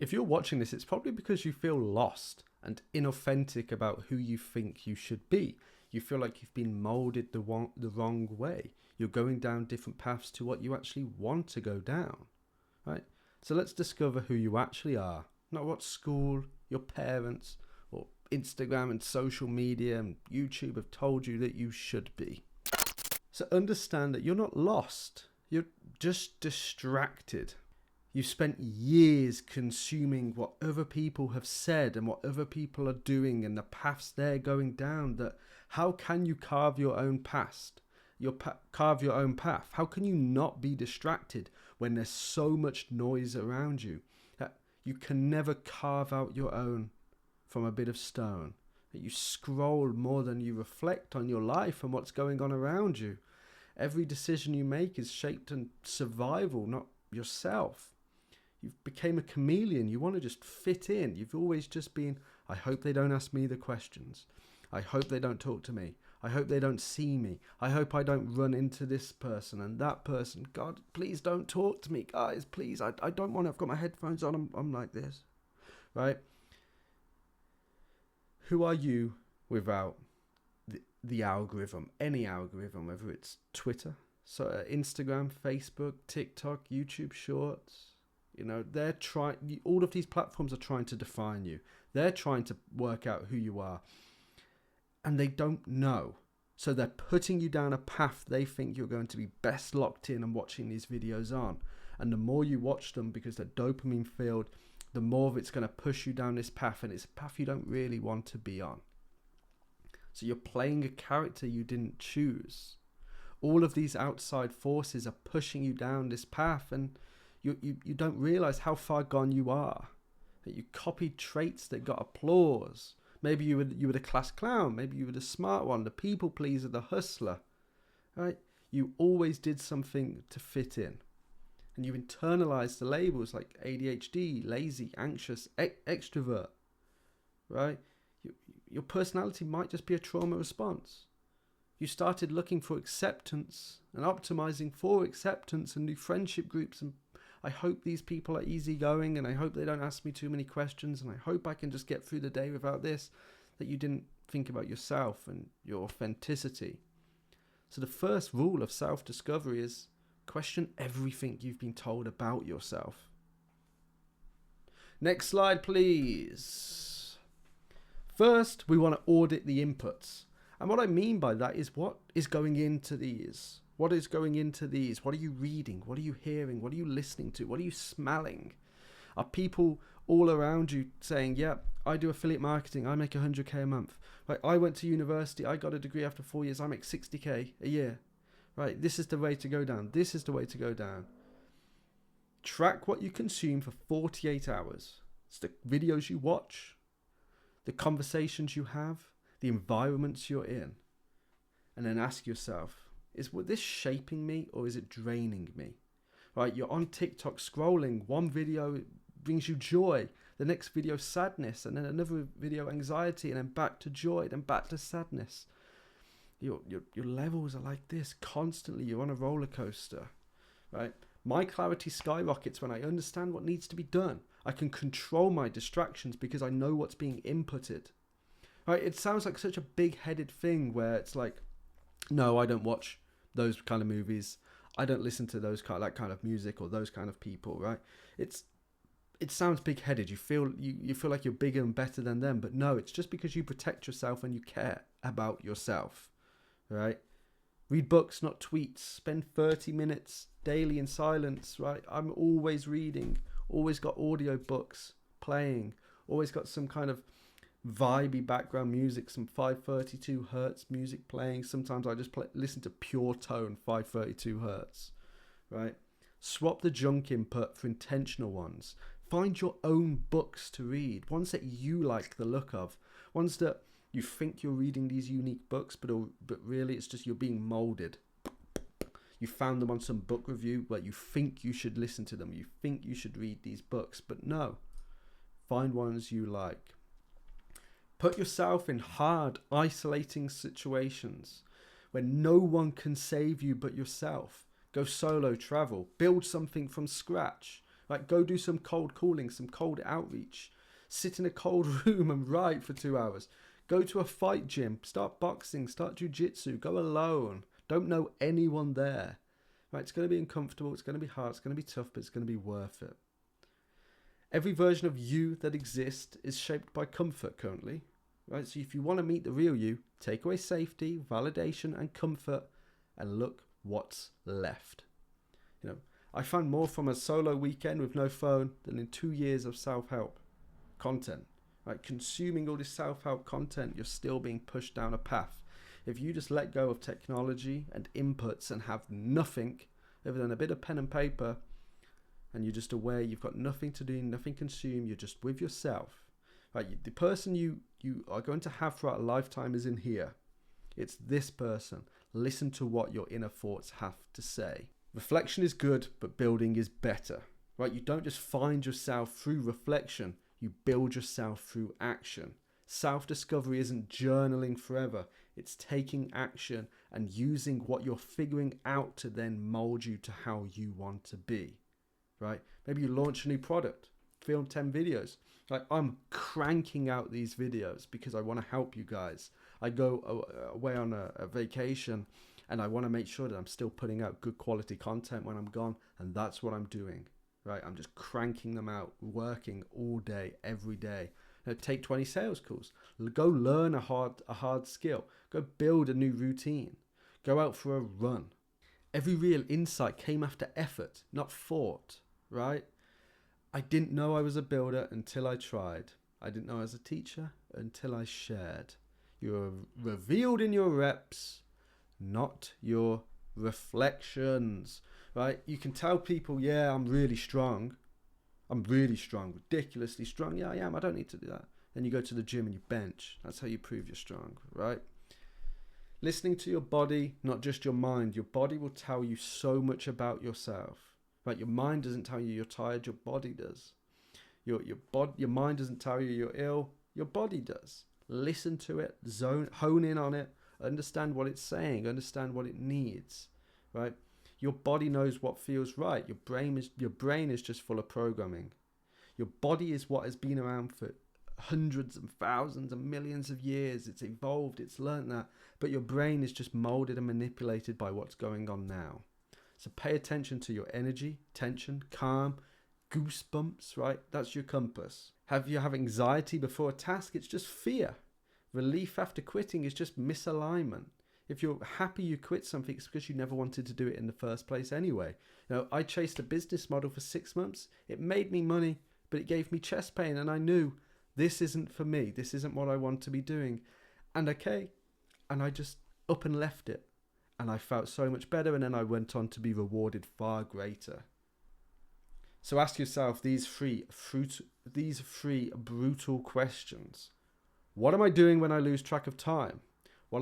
If you're watching this, it's probably because you feel lost and inauthentic about who you think you should be. You feel like you've been molded the wrong way. You're going down different paths to what you actually want to go down, right? So let's discover who you actually are, not what school, your parents, or Instagram and social media and YouTube have told you that you should be. So understand that you're not lost. You're just distracted. You've spent years consuming what other people have said and what other people are doing and the paths they're going down. That how can you carve your own past? Carve your own path. How can you not be distracted when there's so much noise around you? That you can never carve out your own from a bit of stone. That you scroll more than you reflect on your life and what's going on around you. Every decision you make is shaped in survival, not yourself. You've become a chameleon. You want to just fit in. You've always just been, I hope they don't ask me the questions. I hope they don't talk to me. I hope they don't see me. I hope I don't run into this person and that person. God, please don't talk to me. Guys, please. I don't want to. I've got my headphones on. I'm like this. Right? Who are you without the algorithm? Any algorithm, whether it's Twitter, Instagram, Facebook, TikTok, YouTube Shorts. You know, they're trying. All of these platforms are trying to define you. They're trying to work out who you are, and they don't know. So they're putting you down a path they think you're going to be best locked in and watching these videos on. And the more you watch them, because they're dopamine filled, the more of it's going to push you down this path, and it's a path you don't really want to be on. So you're playing a character you didn't choose. All of these outside forces are pushing you down this path, and you don't realize how far gone you are. That you copied traits that got applause. Maybe you were the class clown. Maybe you were the smart one, the people pleaser, the hustler. Right? You always did something to fit in. And you internalized the labels like ADHD, lazy, anxious, extrovert. Right? Your personality might just be a trauma response. You started looking for acceptance and optimizing for acceptance and new friendship groups, and I hope these people are easygoing, and I hope they don't ask me too many questions, and I hope I can just get through the day without this. That you didn't think about yourself and your authenticity. So the first rule of self-discovery is question everything you've been told about yourself. Next slide, please. First, we want to audit the inputs. And what I mean by that is, what is going into these? What is going into these? What are you reading? What are you hearing? What are you listening to? What are you smelling? Are people all around you saying, yeah, I do affiliate marketing. I make 100K a month. Right? I went to university. I got a degree after 4 years. I make 60K a year. Right? This is the way to go down. This is the way to go down. Track what you consume for 48 hours. It's the videos you watch, the conversations you have, the environments you're in. And then ask yourself, is this shaping me or is it draining me? Right? You're on TikTok scrolling. One video brings you joy. The next video, sadness. And then another video, anxiety. And then back to joy. Then back to sadness. Your levels are like this constantly. You're on a roller coaster. Right? My clarity skyrockets when I understand what needs to be done. I can control my distractions because I know what's being inputted. Right? It sounds like such a big-headed thing where it's like, no, I don't watch those kind of movies. I don't listen to that kind of music or those kind of people, right? It sounds big-headed. You feel like you're bigger and better than them, but no, it's just because you protect yourself and you care about yourself, right? Read books, not tweets. Spend 30 minutes daily in silence, right? I'm always reading, always got audio books playing, always got some kind of vibey background music, some 532 hertz music playing. Sometimes I just listen to pure tone 532 hertz, right? Swap the junk input for intentional ones. Find your own books to read, ones that you like the look of, ones that you think you're reading these unique books, but really it's just you're being molded. You found them on some book review where you think you should listen to them, you think you should read these books, but no. Find ones you like. Put yourself in hard, isolating situations where no one can save you but yourself. Go solo, travel, build something from scratch. Like, go do some cold calling, some cold outreach. Sit in a cold room and write for 2 hours. Go to a fight gym. Start boxing. Start jiu-jitsu. Go alone. Don't know anyone there. Right? It's going to be uncomfortable. It's going to be hard. It's going to be tough, but it's going to be worth it. Every version of you that exists is shaped by comfort currently. Right? So if you want to meet the real you, take away safety, validation, and comfort, and look what's left. You know, I found more from a solo weekend with no phone than in 2 years of self-help content. Right? Consuming all this self-help content, you're still being pushed down a path. If you just let go of technology and inputs and have nothing other than a bit of pen and paper, and you're just aware you've got nothing to do, nothing consume, you're just with yourself. Right? The person you are going to have throughout a lifetime is in here. It's this person. Listen to what your inner thoughts have to say. Reflection is good, but building is better. Right? You don't just find yourself through reflection. You build yourself through action. Self-discovery isn't journaling forever. It's taking action and using what you're figuring out to then mold you to how you want to be. Right? Maybe you launch a new product, film 10 videos. Like, I'm cranking out these videos because I want to help you guys. I go away on a vacation and I want to make sure that I'm still putting out good quality content when I'm gone. And that's what I'm doing. Right? I'm just cranking them out, working all day, every day. Now, take 20 sales calls. Go learn a hard skill. Go build a new routine. Go out for a run. Every real insight came after effort, not thought. Right? I didn't know I was a builder until I tried. I didn't know I was a teacher until I shared. You're revealed in your reps, not your reflections. Right? You can tell people, yeah, I'm really strong. I'm really strong, ridiculously strong. Yeah, I am. I don't need to do that. Then you go to the gym and you bench. That's how you prove you're strong, right? Listening to your body, not just your mind. Your body will tell you so much about yourself. Right? Your mind doesn't tell you you're tired. Your body does. Your mind doesn't tell you you're ill. Your body does. Listen to it. Hone in on it. Understand what it's saying. Understand what it needs. Right? Your body knows what feels right. Your brain is just full of programming. Your body is what has been around for hundreds and thousands and millions of years. It's evolved. It's learned that. But your brain is just molded and manipulated by what's going on now. So pay attention to your energy, tension, calm, goosebumps, right? That's your compass. Have you have anxiety before a task? It's just fear. Relief after quitting is just misalignment. If you're happy you quit something, it's because you never wanted to do it in the first place anyway. You know, I chased a business model for 6 months. It made me money, but it gave me chest pain. And I knew this isn't for me. This isn't what I want to be doing. And I just up and left it. And I felt so much better. And then I went on to be rewarded far greater. So ask yourself these three brutal questions. What am I doing when I lose track of time? What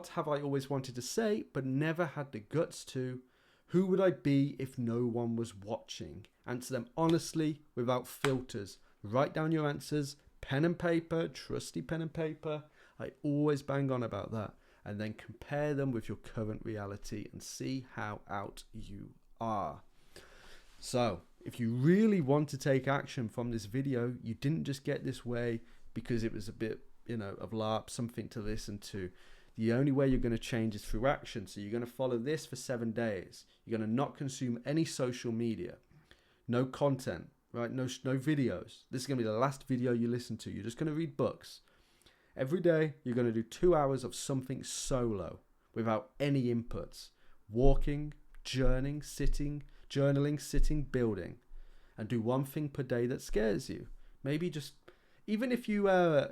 have I always wanted to say but never had the guts to? Who would I be if no one was watching? Answer them honestly, without filters. Write down your answers, pen and paper, trusty pen and paper. I always bang on about that. And then compare them with your current reality and see how out you are. So, if you really want to take action from this video, you didn't just get this way because it was a bit, of LARP, something to listen to. The only way you're going to change is through action. So you're going to follow this for 7 days. You're going to not consume any social media, no content, right? No videos. This is going to be the last video you listen to. You're just going to read books. Every day, you're going to do 2 hours of something solo without any inputs. Walking, journaling, sitting, building. And do one thing per day that scares you. Maybe just, even if you are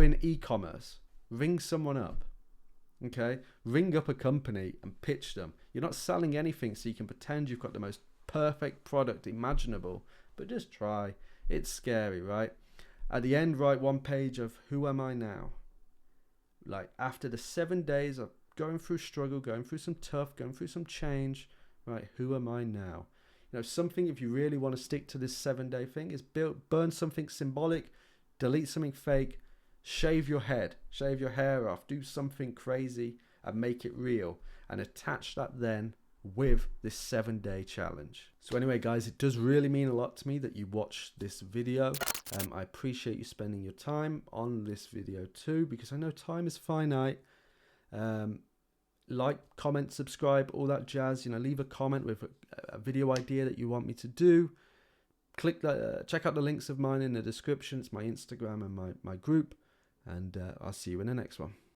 in e-commerce, ring someone up. Okay? Ring up a company and pitch them. You're not selling anything, so you can pretend you've got the most perfect product imaginable, but just try. It's scary, right? At the end, write 1 page of who am I now? Like, after the 7 days of going through struggle, going through some tough, going through some change, right? Who am I now? Something, if you really want to stick to this 7-day thing, is burn something symbolic, delete something fake, shave your head, shave your hair off, do something crazy and make it real, and attach that then with this 7-day challenge. So anyway, guys, it does really mean a lot to me that you watch this video. I appreciate you spending your time on this video too, because I know time is finite. Like, comment, subscribe, all that jazz. You know, leave a comment with a video idea that you want me to do. Click that, check out the links of mine in the description. It's my Instagram and my group, and I'll see you in the next one.